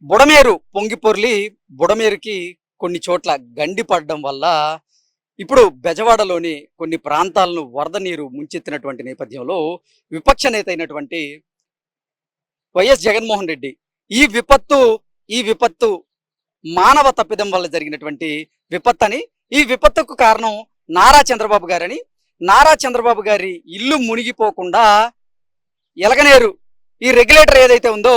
బుడమేరు పొంగిపొర్లి బుడమేరుకి కొన్ని చోట్ల గండి పడడం వల్ల ఇప్పుడు బెజవాడలోని కొన్ని ప్రాంతాలను వరద నీరు ముంచెత్తినటువంటి నేపథ్యంలో విపక్ష నేత అయినటువంటి వైఎస్ జగన్మోహన్ రెడ్డి ఈ విపత్తు మానవ తప్పిదం వల్ల జరిగినటువంటి విపత్తు ఈ విపత్తుకు కారణం నారా చంద్రబాబు గారని, నారా చంద్రబాబు గారి ఇల్లు మునిగిపోకుండా ఎలగనేరు ఈ రెగ్యులేటర్ ఏదైతే ఉందో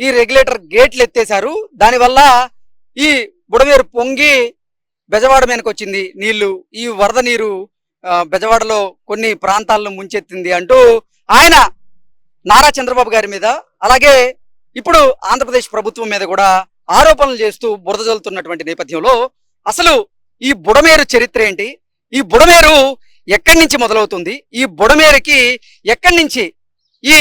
ఈ రెగ్యులేటర్ గేట్లు ఎత్తేశారు. దానివల్ల ఈ బుడమేరు పొంగి బెజవాడ మీదకి వచ్చింది నీళ్లు. ఈ వరద నీరు బెజవాడలో కొన్ని ప్రాంతాలను ముంచెత్తింది అంటూ ఆయన నారా చంద్రబాబు గారి మీద, అలాగే ఇప్పుడు ఆంధ్రప్రదేశ్ ప్రభుత్వం మీద కూడా ఆరోపణలు చేస్తూ బురద జల్లుతున్నటువంటి నేపథ్యంలో అసలు ఈ బుడమేరు చరిత్ర ఏంటి, ఈ బుడమేరు ఎక్కడి నుంచి మొదలవుతుంది, ఈ బుడమేరుకి ఎక్కడి నుంచి ఈ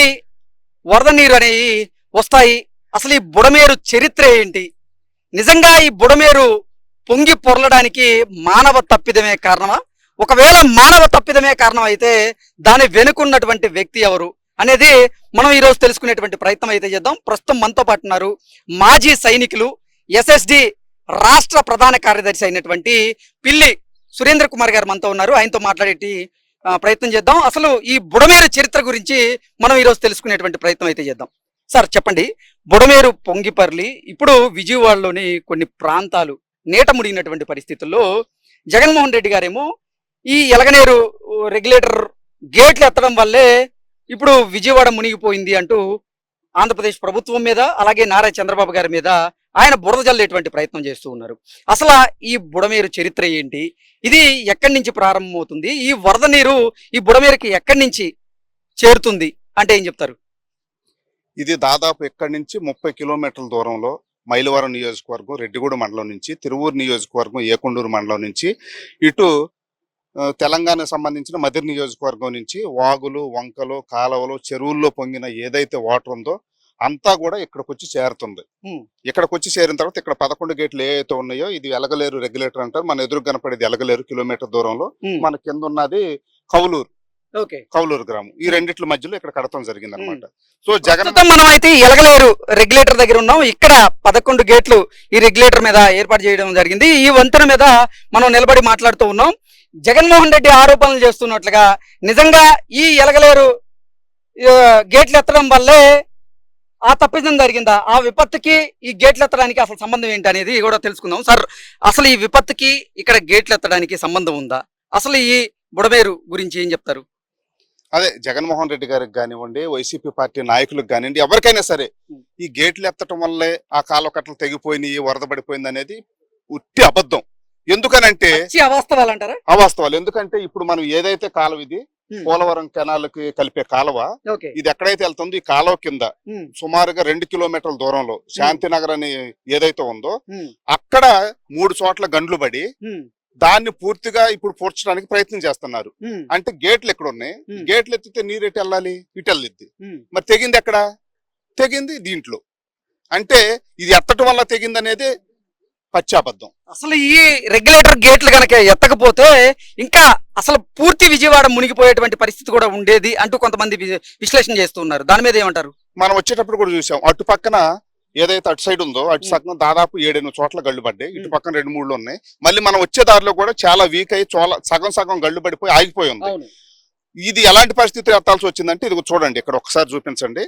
వరద నీరు అనేవి వస్తాయి, అసలు ఈ బుడమేరు చరిత్ర ఏంటి, నిజంగా ఈ బుడమేరు పొంగి పొరలడానికి మానవ తప్పిదమే కారణమా, ఒకవేళ మానవ తప్పిదమే కారణం అయితే దాని వెనుకున్నటువంటి వ్యక్తి ఎవరు అనేది మనం ఈరోజు తెలుసుకునేటువంటి ప్రయత్నం అయితే చేద్దాం. ప్రస్తుతం మనతో పాటు ఉన్నారు మాజీ సైనికులు, ఎస్ఎస్డి రాష్ట్ర ప్రధాన కార్యదర్శి అయినటువంటి పిల్లి సురేంద్ర కుమార్ గారు మనతో ఉన్నారు. ఆయనతో మాట్లాడేటి ప్రయత్నం చేద్దాం. అసలు ఈ బుడమేరు చరిత్ర గురించి మనం ఈరోజు తెలుసుకునేటువంటి ప్రయత్నం అయితే చేద్దాం. సార్ చెప్పండి, బుడమేరు పొంగిపర్లి ఇప్పుడు విజయవాడలోని కొన్ని ప్రాంతాలు నీట మునిగినటువంటి పరిస్థితుల్లో జగన్మోహన్ రెడ్డి గారేమో ఈ ఎలగనేరు రెగ్యులేటర్ గేట్లు ఎత్తడం వల్లే ఇప్పుడు విజయవాడ మునిగిపోయింది అంటూ ఆంధ్రప్రదేశ్ ప్రభుత్వం మీద, అలాగే నారా చంద్రబాబు గారి మీద ఆయన బురద జల్లేటువంటి ప్రయత్నం చేస్తూ ఉన్నారు. అసలు ఈ బుడమేరు చరిత్ర ఏంటి, ఇది ఎక్కడి నుంచి ప్రారంభమవుతుంది, ఈ వరద నీరు ఈ బుడమేరుకి ఎక్కడి నుంచి చేరుతుంది అంటే ఏం చెప్తారు? ఇది దాదాపు ఇక్కడి నుంచి 30 కిలోమీటర్ల దూరంలో మైలవరం నియోజకవర్గం రెడ్డిగూడ మండలం నుంచి, తిరువూరు నియోజకవర్గం ఏకొండూరు మండలం నుంచి, ఇటు తెలంగాణకు సంబంధించిన మదిరి నియోజకవర్గం నుంచి వాగులు, వంకలు, కాలువలు, చెరువుల్లో పొంగిన ఏదైతే వాటర్ ఉందో అంతా కూడా ఇక్కడికి వచ్చి చేరుతుంది. ఇక్కడికి వచ్చి చేరిన తర్వాత ఇక్కడ 11 గేట్లు ఏవైతే ఉన్నాయో ఇది ఎలగలేరు రెగ్యులేటర్ అంటారు. మన ఎదురు కనపడేది ఎలగలేరు కిలోమీటర్ దూరంలో, మన కింద ఉన్నది కౌలూరు గ్రామం. ఈ రెండిట్ల మధ్యలో ఇక్కడ కడతం జరిగింది అనమాట. సో జగన్ మనం అయితే ఎలగలేరు రెగ్యులేటర్ దగ్గర ఉన్నాం. ఇక్కడ 11 గేట్లు ఈ రెగ్యులేటర్ మీద ఏర్పాటు చేయడం జరిగింది. ఈ వంతెన మీద మనం నిలబడి మాట్లాడుతూ ఉన్నాం. జగన్మోహన్ రెడ్డి ఆరోపణలు చేస్తున్నట్లుగా నిజంగా ఈ ఎలగలేరు గేట్లు ఎత్తడం వల్లే ఆ తప్పిదం జరిగిందా, ఆ విపత్తుకి ఈ గేట్లు ఎత్తడానికి అసలు సంబంధం ఏంటి అనేది కూడా తెలుసుకుందాం. సార్, అసలు ఈ విపత్తుకి ఇక్కడ గేట్లు ఎత్తడానికి సంబంధం ఉందా, అసలు ఈ బుడమేరు గురించి ఏం చెప్తారు? అదే జగన్మోహన్ రెడ్డి గారికి కానివ్వండి, వైసీపీ పార్టీ నాయకులకు కానివ్వండి, ఎవరికైనా సరే ఈ గేట్లు ఎత్తడం వల్లే ఆ కాలువ కట్టలు తెగిపోయినాయి, వరద పడిపోయింది అనేది ఉట్టి అబద్ధం. ఎందుకనంటే అవాస్తవాలు. ఎందుకంటే ఇప్పుడు మనం ఏదైతే కాలువ ఇది పోలవరం కెనాల్కి కలిపే కాలువ, ఇది ఎక్కడైతే వెళ్తుందో ఈ కాలువ కింద సుమారుగా 2 కిలోమీటర్ల దూరంలో శాంతినగర్ అని ఏదైతే ఉందో అక్కడ 3 చోట్ల గండ్లు పడి దాన్ని పూర్తిగా ఇప్పుడు పూడ్చడానికి ప్రయత్నం చేస్తున్నారు. అంటే గేట్లు ఎక్కడ ఉన్నాయి, గేట్లు ఎత్తితే నీరు ఎటు వెళ్ళాలి, ఇటు వెళ్ళిద్ది. మరి తెగింది ఎక్కడ, తెగింది దీంట్లో. అంటే ఇది ఎత్తటం వల్ల తెగింది అనేది పచ్చాబద్ధం. అసలు ఈ రెగ్యులేటర్ గేట్లు కనుక ఎత్తకపోతే ఇంకా అసలు పూర్తి విజయవాడ మునిగిపోయేటువంటి పరిస్థితి కూడా ఉండేది అంటూ కొంతమంది విశ్లేషణ చేస్తున్నారు. దాని మీద ఏమంటారు? మనం వచ్చేటప్పుడు కూడా చూసాం, అటు పక్కన ఏదైతే అటు సైడ్ ఉందో అటు సగం దాదాపు 7-8 చోట్ల గళ్ళు పడ్డాయి, ఇటు పక్కన 2-3 ఉన్నాయి. మళ్ళీ మనం వచ్చే దారిలో కూడా చాలా వీక్ అయ్యి సగం గళ్ళు పడిపోయి ఆగిపోయి ఉంది. ఇది ఎలాంటి పరిస్థితి ఎత్తాల్సి వచ్చిందంటే ఇది చూడండి, ఇక్కడ ఒకసారి చూపించండి.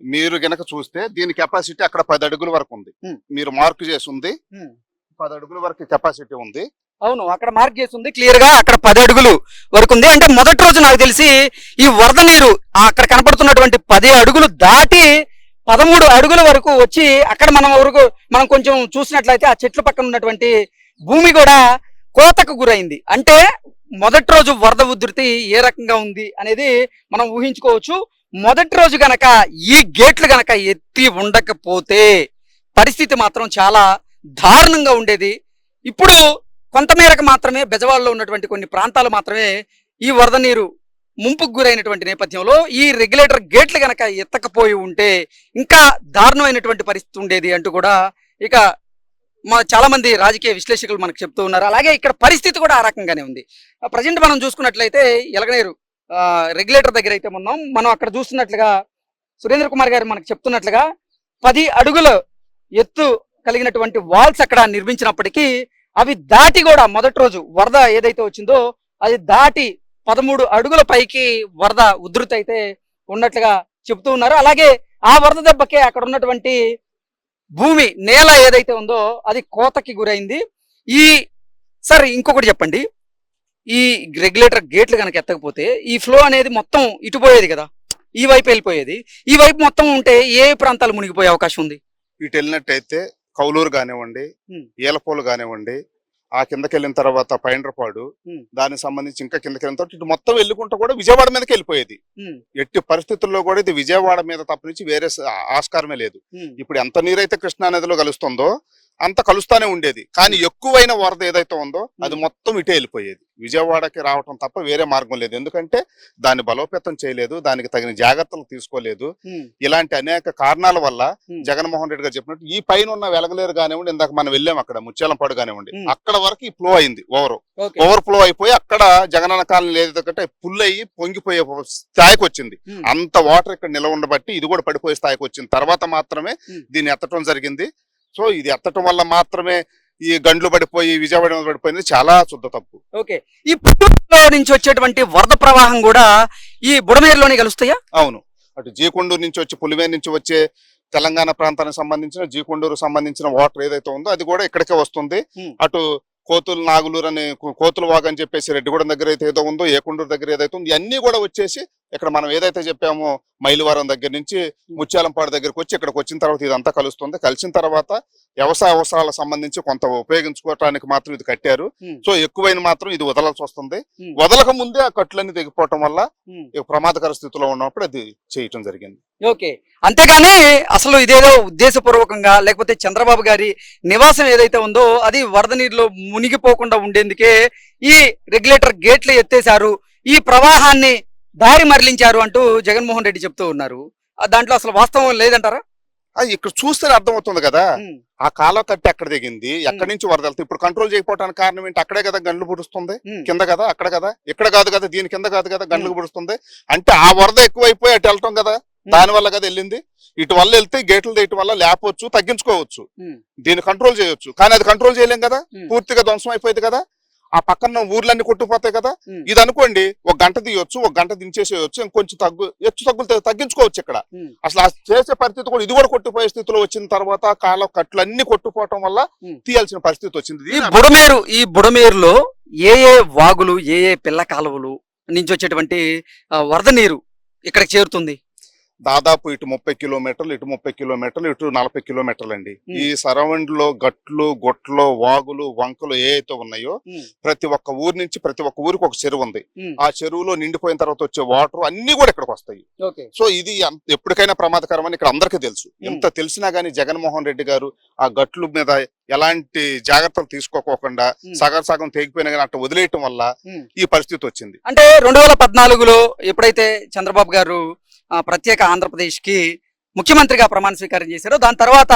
మీరు గనక చూస్తే దీని కెపాసిటీ అక్కడ 10 అడుగుల వరకు ఉంది. మీరు మార్క్ చేసి ఉంది 10 అడుగుల వరకు కెపాసిటీ ఉంది. అవును, అక్కడ మార్క్ చేసి ఉంది క్లియర్ గా, అక్కడ 10 అడుగులు వరకు ఉంది. అంటే మొదటి రోజు నాకు తెలిసి ఈ వరద నీరు అక్కడ కనపడుతున్నటువంటి 10 అడుగులు దాటి 13 అడుగుల వరకు వచ్చి అక్కడ మనం కొంచెం చూసినట్లయితే ఆ చెట్ల పక్కన ఉన్నటువంటి భూమి కూడా కోతకు గురైంది. అంటే మొదటి రోజు వరద ఉధృతి ఏ రకంగా ఉంది అనేది మనం ఊహించుకోవచ్చు. మొదటి రోజు గనక ఈ గేట్లు గనక ఎత్తి ఉండకపోతే పరిస్థితి మాత్రం చాలా దారుణంగా ఉండేది. ఇప్పుడు కొంతమేరకు మాత్రమే బెజవాడలో ఉన్నటువంటి కొన్ని ప్రాంతాలు మాత్రమే ఈ వరద నీరు ముంపుకు గురైనటువంటి నేపథ్యంలో ఈ రెగ్యులేటర్ గేట్లు గనక ఎత్తకపోయి ఉంటే ఇంకా దారుణమైనటువంటి పరిస్థితి ఉండేది అంటూ కూడా ఇక చాలా మంది రాజకీయ విశ్లేషకులు మనకు చెప్తూ ఉన్నారు. అలాగే ఇక్కడ పరిస్థితి కూడా ఆ రకంగానే ఉంది. ప్రజెంట్ మనం చూసుకున్నట్లయితే ఎలగనేరు రెగ్యులేటర్ దగ్గర అయితే ఉన్నాం. మనం అక్కడ చూస్తున్నట్లుగా సురేంద్ర కుమార్ గారు మనకు చెప్తున్నట్లుగా 10 అడుగులు ఎత్తు కలిగినటువంటి వాల్స్ అక్కడ నిర్మించినప్పటికీ అవి దాటి కూడా మొదటి రోజు వరద ఏదైతే వచ్చిందో అది దాటి 13 అడుగుల పైకి వరద ఉధృతి అయితే ఉన్నట్లుగా చెబుతూ ఉన్నారు. అలాగే ఆ వరద దెబ్బకే అక్కడ ఉన్నటువంటి భూమి నేల ఏదైతే ఉందో అది కోతకి గురైంది. సార్ ఇంకొకటి చెప్పండి, ఈ రెగ్యులేటర్ గేట్లు కనుక ఎత్తకపోతే ఈ ఫ్లో అనేది మొత్తం ఇటుపోయేది కదా, ఈ వైపు వెళ్ళిపోయేది. ఈ వైపు మొత్తం ఉంటే ఏ ప్రాంతాలు మునిగిపోయే అవకాశం ఉంది? ఇటు వెళ్ళినట్టయితే కౌలూరు కానివ్వండి, ఈలపోలు కానివ్వండి, ఆ కిందకి వెళ్ళిన తర్వాత పైండ్రపాడు, దానికి సంబంధించి ఇంకా కిందకి వెళ్ళిన తర్వాత ఇటు మొత్తం వెళ్ళుకుంటూ కూడా విజయవాడ మీదకి వెళ్ళిపోయేది. ఎట్టి పరిస్థితుల్లో కూడా ఇది విజయవాడ మీద తప్పనించి వేరే ఆస్కారమే లేదు. ఇప్పుడు ఎంత నీరైతే కృష్ణా నదిలో కలుస్తుందో అంత కలుస్తానే ఉండేది, కానీ ఎక్కువైన వరద ఏదైతే ఉందో అది మొత్తం ఇటే వెళ్ళిపోయేది. విజయవాడకి రావటం తప్ప వేరే మార్గం లేదు. ఎందుకంటే దాన్ని బలోపేతం చేయలేదు, దానికి తగిన జాగ్రత్తలు తీసుకోలేదు. ఇలాంటి అనేక కారణాల వల్ల జగన్మోహన్ రెడ్డి గారు చెప్పినట్టు ఈ పైన ఉన్న వెలగలేరు కానివ్వండి, ఇందాక మనం వెళ్ళాం అక్కడ ముత్యాలంపాడు కానివ్వండి, అక్కడ వరకు ఈ ఫ్లో అయింది. ఓవర్ ఫ్లో అయిపోయి అక్కడ జగనన్న కాలనీ ఏదంటే ఫుల్ అయ్యి పొంగిపోయే స్థాయికి వచ్చింది. అంత వాటర్ ఇక్కడ నిలవ ఉండబట్టి ఇది కూడా పడిపోయే స్థాయికి వచ్చింది. తర్వాత మాత్రమే దీన్ని ఎత్తడం జరిగింది. సో ఇది ఎత్తటం వల్ల మాత్రమే ఈ గండ్లు పడిపోయి విజయవాడ పడిపోయింది, చాలా శుద్ధ తప్పు. ఓకే, ఈ పుట్టూరులో నుంచి వచ్చేటువంటి వరద ప్రవాహం కూడా ఈ బుడమేరులోనే కలుస్తాయా? అవును, అటు జీకొండూరు నుంచి వచ్చి పులివేరు నుంచి వచ్చే తెలంగాణ ప్రాంతానికి సంబంధించిన జీకొండూరు సంబంధించిన వాటర్ ఏదైతే ఉందో అది కూడా ఇక్కడికే వస్తుంది. అటు కోతులు నాగులూరు అని కోతుల వాగు అని చెప్పేసి రెడ్డిగూడెం దగ్గర అయితే ఏదో ఉందో, ఏకొండూరు దగ్గర ఏదైతే ఉందో ఇవన్నీ కూడా వచ్చేసి ఇక్కడ మనం ఏదైతే చెప్పామో మైలువారం దగ్గర నుంచి ముత్యాలంపాడు దగ్గరకు వచ్చి ఇక్కడికి వచ్చిన తర్వాత ఇదంతా కలుస్తుంది. కలిసిన తర్వాత వ్యవసాయ అవసరాలకు సంబంధించి కొంత ఉపయోగించుకోవటానికి మాత్రం ఇది కట్టారు. సో ఎక్కువైన మాత్రం ఇది వదలాల్సి వస్తుంది. వదలక ముందే ఆ కట్లన్నీ తెగిపోవటం వల్ల ప్రమాదకర స్థితిలో ఉన్నప్పుడు అది చేయటం జరిగింది. ఓకే, అంతేగాని అసలు ఇదేదో ఉద్దేశపూర్వకంగా లేకపోతే చంద్రబాబు గారి నివాసం ఏదైతే ఉందో అది వరద నీరులో మునిగిపోకుండా ఉండేందుకే ఈ రెగ్యులేటర్ గేట్లు ఎత్తేశారు, ఈ ప్రవాహాన్ని దారి మరలించారు అంటూ జగన్మోహన్ రెడ్డి చెప్తూ ఉన్నారు. దాంట్లో అసలు వాస్తవం లేదంటారా? ఇక్కడ చూస్తేనే అర్థమవుతుంది కదా, ఆ కాలువ కట్టి ఎక్కడ దిగింది, ఎక్కడి నుంచి వరద వెళ్తుంది. ఇప్పుడు కంట్రోల్ చేయకపోవడానికి కారణం ఏంటి? అక్కడే కదా గండ్లు పుడుస్తుంది, కింద కదా, అక్కడ కదా, ఇక్కడ కాదు కదా, దీని కింద కాదు కదా గండ్లు పుడుస్తుంది. అంటే ఆ వరద ఎక్కువైపోయి అటు వెళ్ళటం కదా, దాని వల్ల కదా వెళ్ళింది. ఇటు వల్ల వెళ్తే గేట్లు ఇటు వల్ల లేపొచ్చు, తగ్గించుకోవచ్చు, దీన్ని కంట్రోల్ చేయొచ్చు. కానీ అది కంట్రోల్ చేయలేం కదా, పూర్తిగా ధ్వంసం అయిపోయింది కదా. ఆ పక్కన ఊర్లన్నీ కొట్టుకుపోతాయి కదా. ఇది అనుకోండి, ఒక గంట తీయొచ్చు, ఒక గంట దించేసేయచ్చు, ఇంకొంచెం హెచ్చు తగ్గులు తగ్గించుకోవచ్చు. ఇక్కడ అసలు ఆ చేసే పరిస్థితి కూడా ఇది కూడా కొట్టుపోయే స్థితిలో వచ్చిన తర్వాత కాళ్ళ కట్లు అన్ని కొట్టుపోవటం వల్ల తీయాల్సిన పరిస్థితి వచ్చింది. ఈ బుడమేరులో ఏ ఏ వాగులు, ఏ ఏ పిల్ల కాలువలు నుంచి వచ్చేటువంటి వరద నీరు ఇక్కడికి చేరుతుంది? దాదాపు ఇటు 30 కిలోమీటర్లు, ఇటు 30 కిలోమీటర్లు, ఇటు 40 కిలోమీటర్లు అండి. ఈ సరౌండ్ లో గట్లు, గొట్లు, వాగులు, వంకలు ఏ అయితే ఉన్నాయో ప్రతి ఒక్క ఊరి నుంచి ప్రతి ఒక్క ఊరికి ఒక చెరువు ఉంది. ఆ చెరువులో నిండిపోయిన తర్వాత వచ్చే వాటర్ అన్ని కూడా ఇక్కడికి వస్తాయి. సో ఇది ఎప్పటికైనా ప్రమాదకరం అని ఇక్కడ అందరికీ తెలుసు. ఎంత తెలిసినా గానీ జగన్మోహన్ రెడ్డి గారు ఆ గట్లు మీద ఎలాంటి జాగ్రత్తలు తీసుకోకుండా సగం తెగిపోయినా కానీ అట్లా వదిలేయటం వల్ల ఈ పరిస్థితి వచ్చింది. అంటే 2014లో ఎప్పుడైతే చంద్రబాబు గారు ప్రత్యేక ఆంధ్రప్రదేశ్ కి ముఖ్యమంత్రిగా ప్రమాణ స్వీకారం చేశారు, దాని తర్వాత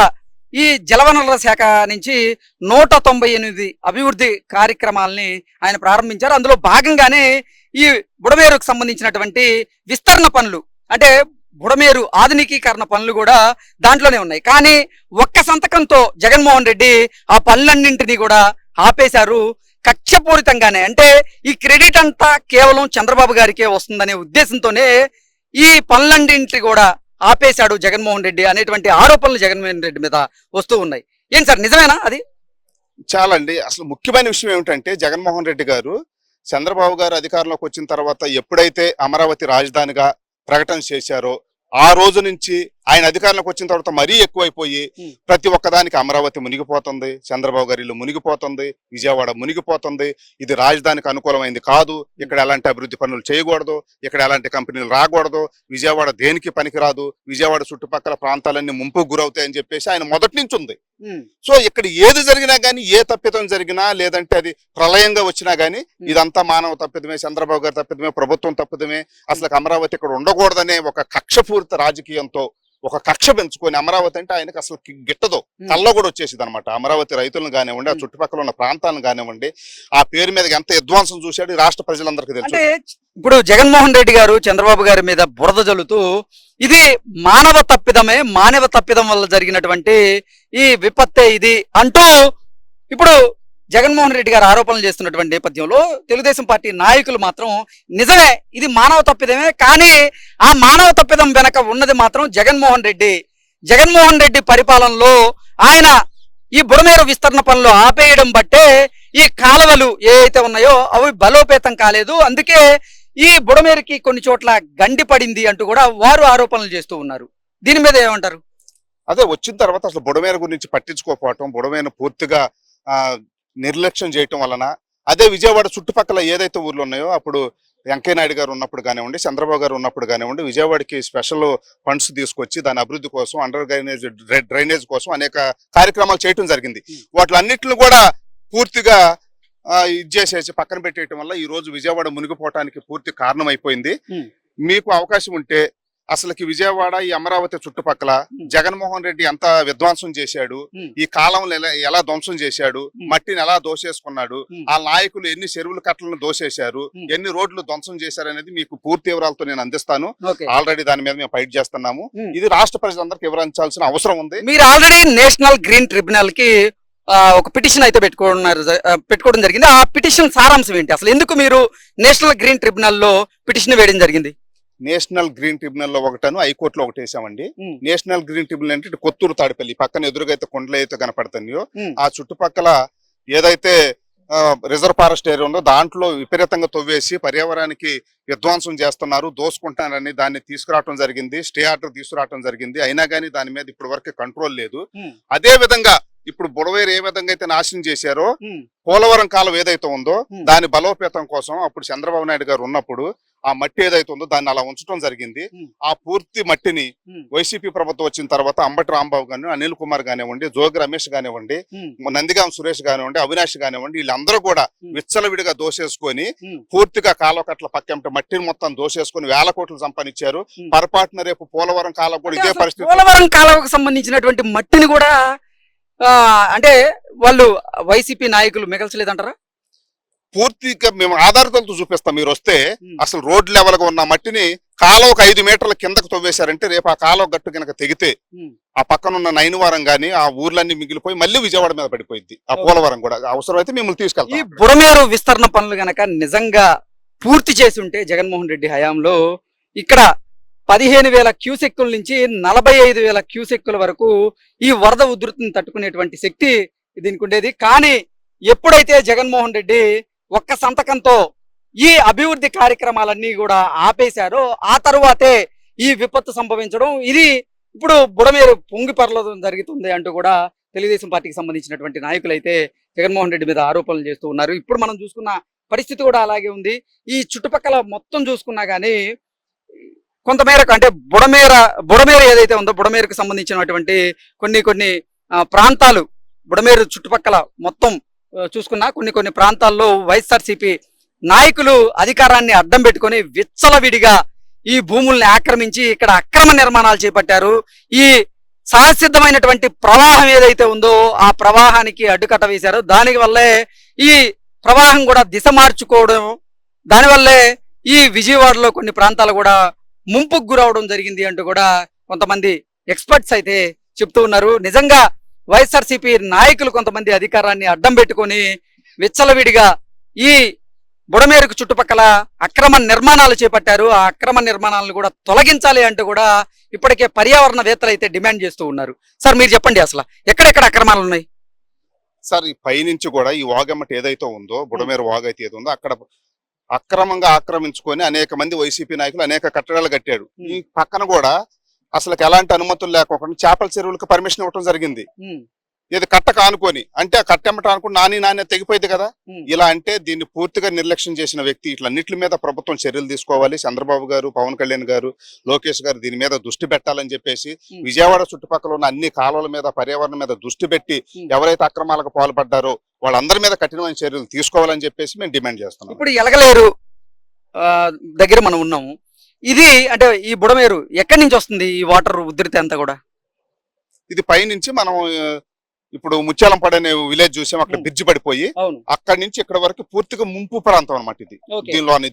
ఈ జలవనరుల శాఖ నుంచి 198 అభివృద్ధి కార్యక్రమాలని ఆయన ప్రారంభించారు. అందులో భాగంగానే ఈ బుడమేరుకు సంబంధించినటువంటి విస్తరణ పనులు, అంటే బుడమేరు ఆధునికీకరణ పనులు కూడా దాంట్లోనే ఉన్నాయి. కానీ ఒక్క సంతకంతో జగన్మోహన్ రెడ్డి ఆ పనులన్నింటినీ కూడా ఆపేశారు, కక్షపూరితంగానే. అంటే ఈ క్రెడిట్ అంతా కేవలం చంద్రబాబు గారికే వస్తుందనే ఉద్దేశంతోనే ఈ పనులన్నింటినీ కూడా ఆపేశాడు జగన్మోహన్ రెడ్డి అనేటువంటి ఆరోపణలు జగన్మోహన్ రెడ్డి మీద వస్తూ ఉన్నాయి. ఏం సార్, నిజమేనా అది? చాలా అండి. అసలు ముఖ్యమైన విషయం ఏమిటంటే జగన్మోహన్ రెడ్డి గారు చంద్రబాబు గారు అధికారంలోకి వచ్చిన తర్వాత ఎప్పుడైతే అమరావతి రాజధానిగా ప్రకటన చేశారో ఆ రోజు నుంచి ఆయన అధికారంలోకి వచ్చిన తర్వాత మరీ ఎక్కువైపోయి ప్రతి ఒక్కదానికి అమరావతి మునిగిపోతుంది, చంద్రబాబు గారి ఇల్లు మునిగిపోతుంది, విజయవాడ మునిగిపోతుంది, ఇది రాజధానికి అనుకూలమైంది కాదు, ఇక్కడ ఎలాంటి అభివృద్ధి పనులు చేయకూడదు, ఇక్కడ ఎలాంటి కంపెనీలు రాకూడదు, విజయవాడ దేనికి పనికిరాదు, విజయవాడ చుట్టుపక్కల ప్రాంతాలన్నీ ముంపుకు గురవుతాయని చెప్పేసి ఆయన మొదటి నుంచి ఉంది. సో ఇక్కడ ఏది జరిగినా గానీ, ఏ తప్పిదం జరిగినా లేదంటే అది ప్రళయంగా వచ్చినా గానీ ఇదంతా మానవ తప్పిదమే, చంద్రబాబు గారి తప్పిదమే, ప్రభుత్వం తప్పిదమే, అసలు అమరావతి ఇక్కడ ఉండకూడదనే ఒక కక్షపూరిత రాజకీయంతో ఒక కక్ష పెంచుకొని అమరావతి అంటే ఆయనకి అసలు గిట్టదు, కళ్ళ కూడా వచ్చేసింది అనమాట. అమరావతి రైతులను కానివ్వండి, ఆ చుట్టుపక్కల ఉన్న ప్రాంతాలను కానివ్వండి, ఆ పేరు మీద ఎంత విధ్వంసం చూశాడు ఈ రాష్ట్ర ప్రజలందరికీ తెలుసు. అంటే ఇప్పుడు జగన్మోహన్ రెడ్డి గారు చంద్రబాబు గారి మీద బురద జల్లుతూ ఇది మానవ తప్పిదం వల్ల జరిగినటువంటి ఈ విపత్తే ఇది అంటూ ఇప్పుడు జగన్మోహన్ రెడ్డి గారు ఆరోపణలు చేస్తున్నటువంటి నేపథ్యంలో తెలుగుదేశం పార్టీ నాయకులు మాత్రం నిజమే ఇది మానవ తప్పిదమే, కానీ ఆ మానవ తప్పిదం వెనక ఉన్నది మాత్రం జగన్మోహన్ రెడ్డి పరిపాలనలో ఆయన ఈ బుడమేరు విస్తరణ పనులు ఆపేయడం బట్టే ఈ కాలువలు ఏవైతే ఉన్నాయో అవి బలోపేతం కాలేదు, అందుకే ఈ బుడమేరుకి కొన్ని చోట్ల గండి పడింది అంటూ కూడా వారు ఆరోపణలు చేస్తూ ఉన్నారు. దీని మీద ఏమంటారు? అదే వచ్చిన తర్వాత అసలు బుడమేరు గురించి పట్టించుకోకపోవటం, బుడమేరు పూర్తిగా నిర్లక్ష్యం చేయటం వలన, అదే విజయవాడ చుట్టుపక్కల ఏదైతే ఊర్లు ఉన్నాయో అప్పుడు వెంకయ్య నాయుడు గారు ఉన్నప్పుడు కానివ్వండి, చంద్రబాబు గారు ఉన్నప్పుడు కానివ్వండి, విజయవాడకి స్పెషల్ ఫండ్స్ తీసుకొచ్చి దాని అభివృద్ధి కోసం, అండర్ డ్రైనేజ్ కోసం అనేక కార్యక్రమాలు చేయటం జరిగింది. వాటిలన్నిటిని కూడా పూర్తిగా ఇది చేసేసి పక్కన పెట్టేయటం వల్ల ఈ రోజు విజయవాడ మునిగిపోవటానికి పూర్తి కారణం అయిపోయింది. మీకు అవకాశం ఉంటే అసలుకి విజయవాడ ఈ అమరావతి చుట్టుపక్కల జగన్మోహన్ రెడ్డి ఎంత విధ్వంసం చేశాడు, ఈ కాలంలో ఎలా ధ్వంసం చేశాడు, మట్టిని ఎలా దోసేసుకున్నాడు, ఆ నాయకులు ఎన్ని చెరువుల కట్టలను దోసేశారు, ఎన్ని రోడ్లు ధ్వంసం చేశారు అనేది మీకు పూర్తి వివరాలతో నేను అందిస్తాను. ఆల్రెడీ దాని మీద మేము ఫైట్ చేస్తున్నాము. ఇది రాష్ట్ర ప్రజలందరికీ వివరించాల్సిన అవసరం ఉంది. మీరు ఆల్రెడీ నేషనల్ గ్రీన్ ట్రిబ్యునల్ కి ఒక పిటిషన్ అయితే పెట్టుకోవడం జరిగింది. ఆ పిటిషన్ సారాంశం ఏంటి, అసలు ఎందుకు మీరు నేషనల్ గ్రీన్ ట్రిబ్యునల్ లో పిటిషన్ వేయడం జరిగింది? నేషనల్ గ్రీన్ ట్రిబ్యునల్ లో ఒకటను, హైకోర్టులో ఒకటి వేసామండి. నేషనల్ గ్రీన్ ట్రిబ్యునల్ అంటే కొత్తూరు తాడిపల్లి పక్కన ఎదురుగా అయితే కొండలు అయితే కనపడుతున్నాయో ఆ చుట్టుపక్కల ఏదైతే రిజర్వ్ ఫారెస్ట్ ఏరియా ఉందో దాంట్లో విపరీతంగా తవ్వేసి పర్యావరణానికి విధ్వంసం చేస్తున్నారు, దోసుకుంటున్నారని దాన్ని తీసుకురావడం జరిగింది, స్టే ఆర్డర్ తీసుకురావడం జరిగింది. అయినా కానీ దాని మీద ఇప్పటి వరకు కంట్రోల్ లేదు. అదే విధంగా ఇప్పుడు బుడవేరు ఏ విధంగా అయితే నాశనం చేశారో పోలవరం కాలం ఏదైతే ఉందో దాని బలోపేతం కోసం అప్పుడు చంద్రబాబు నాయుడు గారు ఉన్నప్పుడు ఆ మట్టి ఏదైతే ఉందో దాన్ని అలా ఉంచడం జరిగింది. ఆ పూర్తి మట్టిని వైసీపీ ప్రభుత్వం వచ్చిన తర్వాత అంబటి రాంబాబు గాని, అనిల్ కుమార్ కానివ్వండి, జోగి రమేష్ కానివ్వండి, నందిగాం సురేష్ కానివ్వండి, అవినాష్ కానివ్వండి, వీళ్ళందరూ విచ్చలవిడిగా దోసేసుకొని పూర్తిగా కాలువకట్ల పక్కంటే మట్టిని మొత్తం దోసేసుకొని వేల కోట్లు సంపాదించారు. పొరపాటున రేపు పోలవరం కాలం కూడా ఇదే పరిస్థితి. పోలవరం కాలువకు సంబంధించినటువంటి మట్టిని కూడా అంటే వాళ్ళు వైసీపీ నాయకులు మిగల్చలేదంటారా? పూర్తిగా మేము ఆధారితలతో చూపిస్తాం. మీరు వస్తే అసలు రోడ్ లెవెల్ గా ఉన్న మట్టిని కాలువకు 5 మీటర్ల కిందకు తవ్వేశారంటే రేపు ఆ కాలువ గట్టు కనుక తెగితే ఆ పక్కన ఉన్న నైనవరం గాని ఆ ఊర్లన్నీ మిగిలిపోయి మళ్ళీ విజయవాడ మీద పడిపోయింది. ఆ పోలవరం కూడా అవసరమైతే మిమ్మల్ని తీసుకెళ్తాం. ఈ బుడమేరు విస్తరణ పనులు గనక నిజంగా పూర్తి చేసి ఉంటే జగన్మోహన్ రెడ్డి హయాంలో ఇక్కడ 15,000 క్యూసెక్కుల నుంచి 45,000 క్యూసెక్కుల వరకు ఈ వరద ఉధృతిని తట్టుకునేటువంటి శక్తి దీనికి ఉండేది. కానీ ఎప్పుడైతే జగన్మోహన్ రెడ్డి ఒక్క సంతకంతో ఈ అభివృద్ధి కార్యక్రమాలన్నీ కూడా ఆపేశారో ఆ తరువాతే ఈ విపత్తు సంభవించడం, ఇది ఇప్పుడు బుడమేరు పొంగి పర్లడం జరుగుతుంది అంటూ కూడా తెలుగుదేశం పార్టీకి సంబంధించినటువంటి నాయకులు అయితే జగన్మోహన్ రెడ్డి మీద ఆరోపణలు చేస్తూ ఉన్నారు. ఇప్పుడు మనం చూసుకున్న పరిస్థితి కూడా అలాగే ఉంది. ఈ చుట్టుపక్కల మొత్తం చూసుకున్నా కానీ కొంతమేరకు అంటే బుడమేరు ఏదైతే ఉందో బుడమేరుకు సంబంధించినటువంటి కొన్ని ప్రాంతాలు బుడమేరు చుట్టుపక్కల మొత్తం చూసుకున్నా కొన్ని ప్రాంతాల్లో వైఎస్ఆర్సీపీ నాయకులు అధికారాన్ని అడ్డం పెట్టుకొని విచ్చలవిడిగా ఈ భూముల్ని ఆక్రమించి ఇక్కడ అక్రమ నిర్మాణాలు చేపట్టారు. ఈ సహసిద్ధమైనటువంటి ప్రవాహం ఏదైతే ఉందో ఆ ప్రవాహానికి అడ్డుకట్ట వేశారు. దాని వల్లే ఈ ప్రవాహం కూడా దిశ మార్చుకోవడం, దానివల్లే ఈ విజయవాడలో కొన్ని ప్రాంతాలు కూడా ముంపుకు గురవడం జరిగింది అంటూ కూడా కొంతమంది ఎక్స్పర్ట్స్ అయితే చెప్తూ ఉన్నారు. నిజంగా వైఎస్ఆర్సీపీ నాయకులు కొంతమంది అధికారాన్ని అడ్డం పెట్టుకొని విచ్చలవిడిగా ఈ బుడమేరుకు చుట్టుపక్కల అక్రమ నిర్మాణాలు చేపట్టారు. ఆ అక్రమ నిర్మాణాలను కూడా తొలగించాలి అంటూ కూడా ఇప్పటికే పర్యావరణవేత్తలు అయితే డిమాండ్ చేస్తూ ఉన్నారు. సార్ మీరు చెప్పండి, అసలు ఎక్కడెక్కడ అక్రమాలు ఉన్నాయి? సార్ ఈ పైనుంచి కూడా ఈ వాగమ్మటి ఏదైతే ఉందో బుడమేరు వాగు అయితే ఏదో ఉందో అక్కడ అక్రమంగా ఆక్రమించుకొని అనేక మంది వైసీపీ నాయకులు అనేక కట్టడాలు కట్టాడు. ఈ పక్కన కూడా అసలు ఎలాంటి అనుమతులు లేకుండా చేపల చెరువులకు పర్మిషన్ ఇవ్వడం జరిగింది. ఇది కట్ట కానుకొని అంటే ఆ కట్టెమ్మట అనుకుని నాని తెగిపోయింది కదా. ఇలా అంటే దీన్ని పూర్తిగా నిర్లక్ష్యం చేసిన వ్యక్తి ఇట్లన్నిటి మీద ప్రభుత్వం చర్యలు తీసుకోవాలి. చంద్రబాబు గారు, పవన్ కళ్యాణ్ గారు, లోకేష్ గారు దీని మీద దృష్టి పెట్టాలని చెప్పేసి విజయవాడ చుట్టుపక్కల ఉన్న అన్ని కాలువల మీద పర్యావరణం మీద దృష్టి పెట్టి ఎవరైతే అక్రమాలకు పాల్పడ్డారో వాళ్ళందరి మీద కఠినమైన చర్యలు తీసుకోవాలని చెప్పేసి మేము డిమాండ్ చేస్తున్నాం. ఇప్పుడు ఎలగలేరు దగ్గర మనం ఉన్నాము. ఇది అంటే ఈ బుడమేరు ఎక్కడి నుంచి వస్తుంది ఈ వాటర్ ఉధృతి అంతా కూడా? ఇది పైనుంచి మనం ఇప్పుడు ముత్యాలంపాడు అనే విలేజ్ చూసాం, అక్కడ బ్రిడ్జ్ పడిపోయి అవును. అక్కడి నుంచి ఇక్కడ వరకు పూర్తిగా ముంపు ప్రాంతం అన్నమాట ఇది.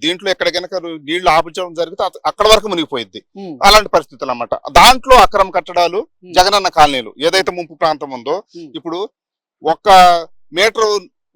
దీంట్లో ఎక్కడ కనుక నీళ్లు ఆపించడం జరిగితే అక్కడ వరకు మునిగిపోయింది. అలాంటి పరిస్థితులు అన్నమాట. దాంట్లో అక్రమ కట్టడాలు, జగనన్న కాలనీలు ఏదైతే ముంపు ప్రాంతం ఉందో, ఇప్పుడు 1 మీటర్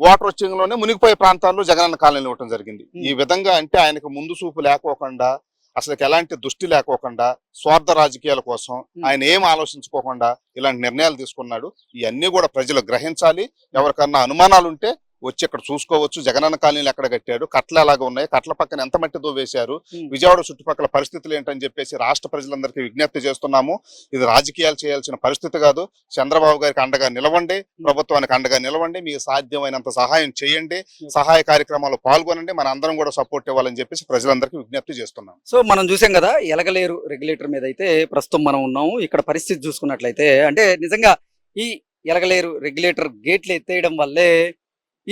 వాటర్ వచ్చేలోనే మునిగిపోయే ప్రాంతాల్లో జగనన్న కాలనీలు ఇవ్వడం జరిగింది. ఈ విధంగా అంటే ఆయనకు ముందు చూపు లేకోకుండా, అసలు ఎలాంటి దృష్టి లేకోకుండా, స్వార్థ రాజకీయాల కోసం ఆయన ఏం ఆలోచించుకోకుండా ఇలాంటి నిర్ణయాలు తీసుకున్నాడు. ఇవన్నీ కూడా ప్రజలు గ్రహించాలి. ఎవరికన్నా అనుమానాలు ఉంటే వచ్చి ఇక్కడ చూసుకోవచ్చు. జగనన్న కాలనీలు ఎక్కడ కట్టాడు, కట్ల ఎలాగ ఉన్నాయి, కట్ల పక్కన ఎంత మట్టితో వేశారు, విజయవాడ చుట్టుపక్కల పరిస్థితులు ఏంటని చెప్పేసి రాష్ట్ర ప్రజలందరికీ విజ్ఞప్తి చేస్తున్నాము. ఇది రాజకీయాలు చేయాల్సిన పరిస్థితి కాదు. చంద్రబాబు గారికి అండగా నిలవండి, ప్రభుత్వానికి అండగా నిలవండి, మీకు సాధ్యమైనంత సహాయం చేయండి, సహాయ కార్యక్రమాల్లో పాల్గొనండి, మన అందరం కూడా సపోర్ట్ ఇవ్వాలని చెప్పేసి ప్రజలందరికీ విజ్ఞప్తి చేస్తున్నాం. సో మనం చూసాం కదా, ఎలగలేరు రెగ్యులేటర్ మీద అయితే ప్రస్తుతం మనం ఉన్నాము. ఇక్కడ పరిస్థితి చూసుకున్నట్లయితే అంటే నిజంగా ఈ ఎలగలేరు రెగ్యులేటర్ గేట్లు ఎత్తేయడం వల్లే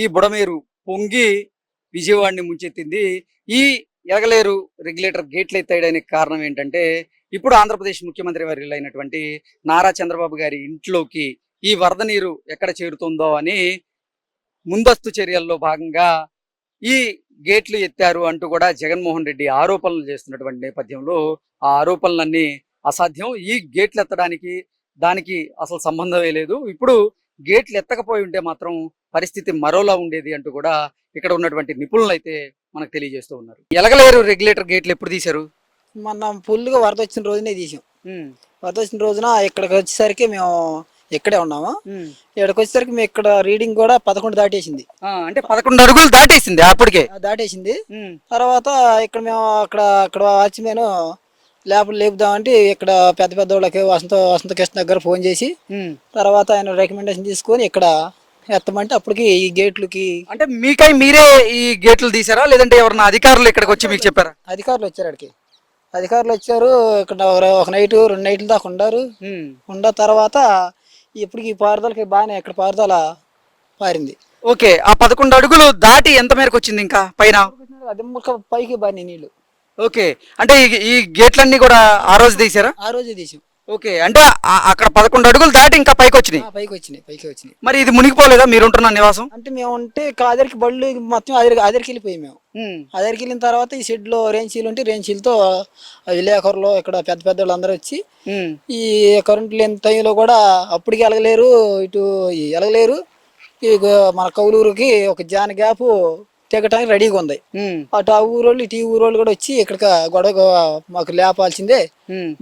ఈ బుడమేరు పొంగి విజయవాడని ముంచెత్తింది. ఈ ఎలగలేరు రెగ్యులేటర్ గేట్లు ఎత్తేయడానికి కారణం ఏంటంటే, ఇప్పుడు ఆంధ్రప్రదేశ్ ముఖ్యమంత్రి వర్యులు అయినటువంటి నారా చంద్రబాబు గారి ఇంట్లోకి ఈ వరద నీరు ఎక్కడ చేరుతుందో అని ముందస్తు చర్యల్లో భాగంగా ఈ గేట్లు ఎత్తారు అంటూ కూడా జగన్మోహన్ రెడ్డి ఆరోపణలు చేస్తున్నటువంటి నేపథ్యంలో ఆ ఆరోపణలన్నీ అసాధ్యం. ఈ గేట్లు ఎత్తడానికి దానికి అసలు సంబంధమే లేదు. ఇప్పుడు గేట్లు ఎత్తకపోయి ఉంటే మాత్రం పరిస్థితి మరోలా ఉండేది అంటూ కూడా ఇక్కడ ఉన్నటువంటి నిపుణులు అయితే మనకు తెలియజేస్తూ ఉన్నారు. ఎలగలేరు రెగ్యులేటర్ గేట్లు ఎప్పుడు తీశారు? మొన్న ఫుల్గా వరద వచ్చిన రోజునే తీసాం. వరద వచ్చిన రోజున ఇక్కడికి వచ్చేసరికి మేము ఇక్కడే ఉన్నాము. ఇక్కడికి వచ్చేసరికి మేము ఇక్కడ రీడింగ్ కూడా 11 దాటేసింది. అంటే 11 అడుగులు దాటేసింది అప్పటికే. దాటేసింది. తర్వాత ఇక్కడ మేము అక్కడ వాచ్మెన్ లేపుదామంటే ఇక్కడ పెద్ద పెద్ద వాళ్ళకి వసంత కృష్ణ దగ్గర ఫోన్ చేసి తర్వాత ఆయన రికమెండేషన్ తీసుకొని ఇక్కడ ఎత్తమంటే అప్పటికి ఈ గేట్లకి అంటే మీరే ఈ గేట్లు తీసారా, లేదంటే ఎవరన్నా అధికారులు ఇక్కడికి వచ్చి మీకు చెప్పారా? అధికారులు వచ్చారు. అక్కడికి అధికారులు వచ్చారు. ఇక్కడ ఒక నైట్ 2 నైట్లు దాకా ఉండ తర్వాత ఇప్పటికి ఈ పారుదలకి బాగానే ఇక్కడ పారుదల పారింది. ఓకే, ఆ 11 అడుగులు దాటి ఎంత మేరకు వచ్చింది ఇంకా పైన? అది పైకి బాగానే నీళ్లు. ఓకే, అంటే ఈ గేట్లన్నీ కూడా ఆ రోజు తీసారా? ఆ రోజే తీసాం. ఓకే, అంటే అక్కడ 11 అడుగులు దాటి ఇంకా పైకి వచ్చినాయి. పైకి వచ్చినాయి. మరి ఇది మునిగిపోలేదా మీరుంటున్న నివాసం? అంటే మేము ఉంటే అదరికి బళ్ళు మొత్తం అదరికి వెళ్ళిపోయి మేము అదరికి వెళ్ళిన తర్వాత ఈ షెడ్ లో రేంచీలు ఉంటే రేంచీలతో విలేకరులు ఇక్కడ పెద్ద పెద్ద వాళ్ళు అందరూ వచ్చి ఈ కరెంటు లేని టైంలో కూడా అప్పటికి ఇటు ఎలగలేరు మన కౌలూరుకి ఒక జాన గ్యాప్ తెగటానికి రెడీగా ఉంది. అటు ఆ ఊరోళ్ళు ఇటు ఈ ఊరోళ్ళు కూడా వచ్చి ఇక్కడ గొడవ మాకు లేపాల్సిందే,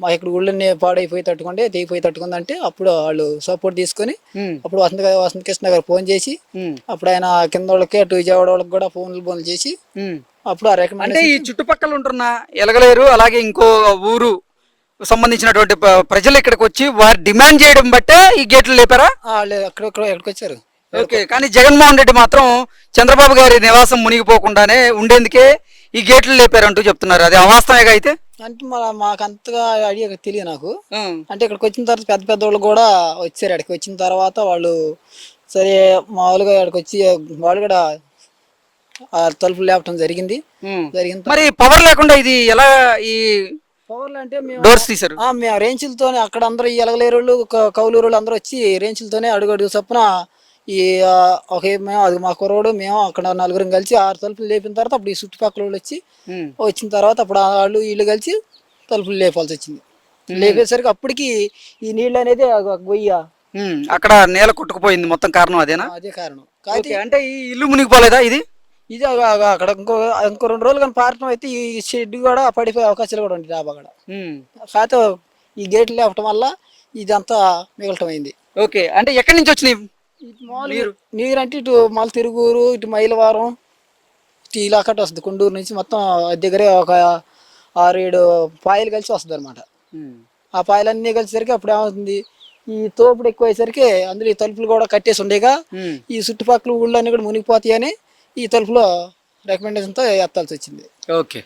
మాకు ఇక్కడ ఊళ్ళని పాడైపోయి తట్టుకుంటే తెగిపోయి తట్టుకుంది అంటే అప్పుడు వాళ్ళు సపోర్ట్ తీసుకొని అప్పుడు వసంత కృష్ణ గారు ఫోన్ చేసి అప్పుడు ఆయన కింద వాళ్ళకి అటు విజయవాడ వాళ్ళకి కూడా ఫోన్లు చేసి అప్పుడు ఆ రికమెండేషన్. అంటే ఈ చుట్టుపక్కల ఉంటున్న ఎలగలేరు అలాగే ఇంకో ఊరు సంబంధించినటువంటి ప్రజలు ఇక్కడికి వచ్చి వారు డిమాండ్ చేయడం బట్టే ఈ గేట్లు లేపారా? ఎక్కడికి వచ్చారు. ఓకే, కానీ జగన్మోహన్ రెడ్డి మాత్రం చంద్రబాబు గారి నివాసం మునిగిపోకుండానే ఉండేందుకే ఈ గేట్లు లేపారంటూ చెప్తున్నారు. అది అవాస్తవేగా అయితే? అంటే మాకు అంతగా ఐడియా తెలియదు నాకు. అంటే ఇక్కడికి వచ్చిన తర్వాత పెద్ద పెద్ద వాళ్ళు కూడా వచ్చారు. అక్కడికి వచ్చిన తర్వాత వాళ్ళు సరే మామూలుగా ఇక్కడికి వచ్చి వాళ్ళు కూడా తలుపులు లేపటం జరిగింది. మరి పవర్ లేకుండా ఇది ఎలా ఈ పవర్లు అంటే డోర్స్ తీశారు? మేము రేంచులతోనే అక్కడ అందరూ ఈ ఎలగలేరు కౌలూరు వాళ్ళు అందరూ వచ్చి రేంచులతోనే అడుగు చొప్పున ఈ అది మా కుర్రోడు మేము అక్కడ 4 కలిసి 6 తలుపులు లేపిన తర్వాత అప్పుడు ఈ చుట్టుపక్కల వాళ్ళు వచ్చిన తర్వాత అప్పుడు వాళ్ళు వీళ్ళు కలిసి తలుపులు లేపాల్సి వచ్చింది. లేపేసరికి అప్పటికి ఈ నీళ్ళు అనేది గొయ్య అక్కడ నేల కొట్టుకుపోయింది మొత్తం. కారణం అదేనా? అదే కారణం. అంటే ఈ ఇల్లు మునిగిపోలేదా? ఇది అక్కడ ఇంకో 2 రోజులు కానీ పారటం అయితే ఈ షెడ్ కూడా పడిపోయే అవకాశాలు కూడా ఉంది డాబా కూడా. కాకపోతే ఈ గేట్లు లేపటం వల్ల ఇదంతా మిగలటం అయింది. ఓకే, అంటే ఎక్కడి నుంచి వచ్చినాయి నీరు? అంటే ఇటు మళ్ళీ తిరుగురు, ఇటు మైలవారం, ఇటు ఇలాకట్టు వస్తుంది. కొండూరు నుంచి మొత్తం దగ్గరే ఒక 6-7 పాయలు కలిసి వస్తుంది అనమాట. ఆ పాయలన్నీ కలిసేసరికి అప్పుడు ఏమవుతుంది, ఈ తోపుడు ఎక్కువ అయ్యేసరికి అందులో ఈ తలుపులు కూడా కట్టేసి ఉండేగా ఈ చుట్టుపక్కల ఊళ్ళన్నీ కూడా మునిగిపోతాయని ఈ తలుపులో రికమెండేషన్తో ఎత్తాల్సి వచ్చింది. ఓకే.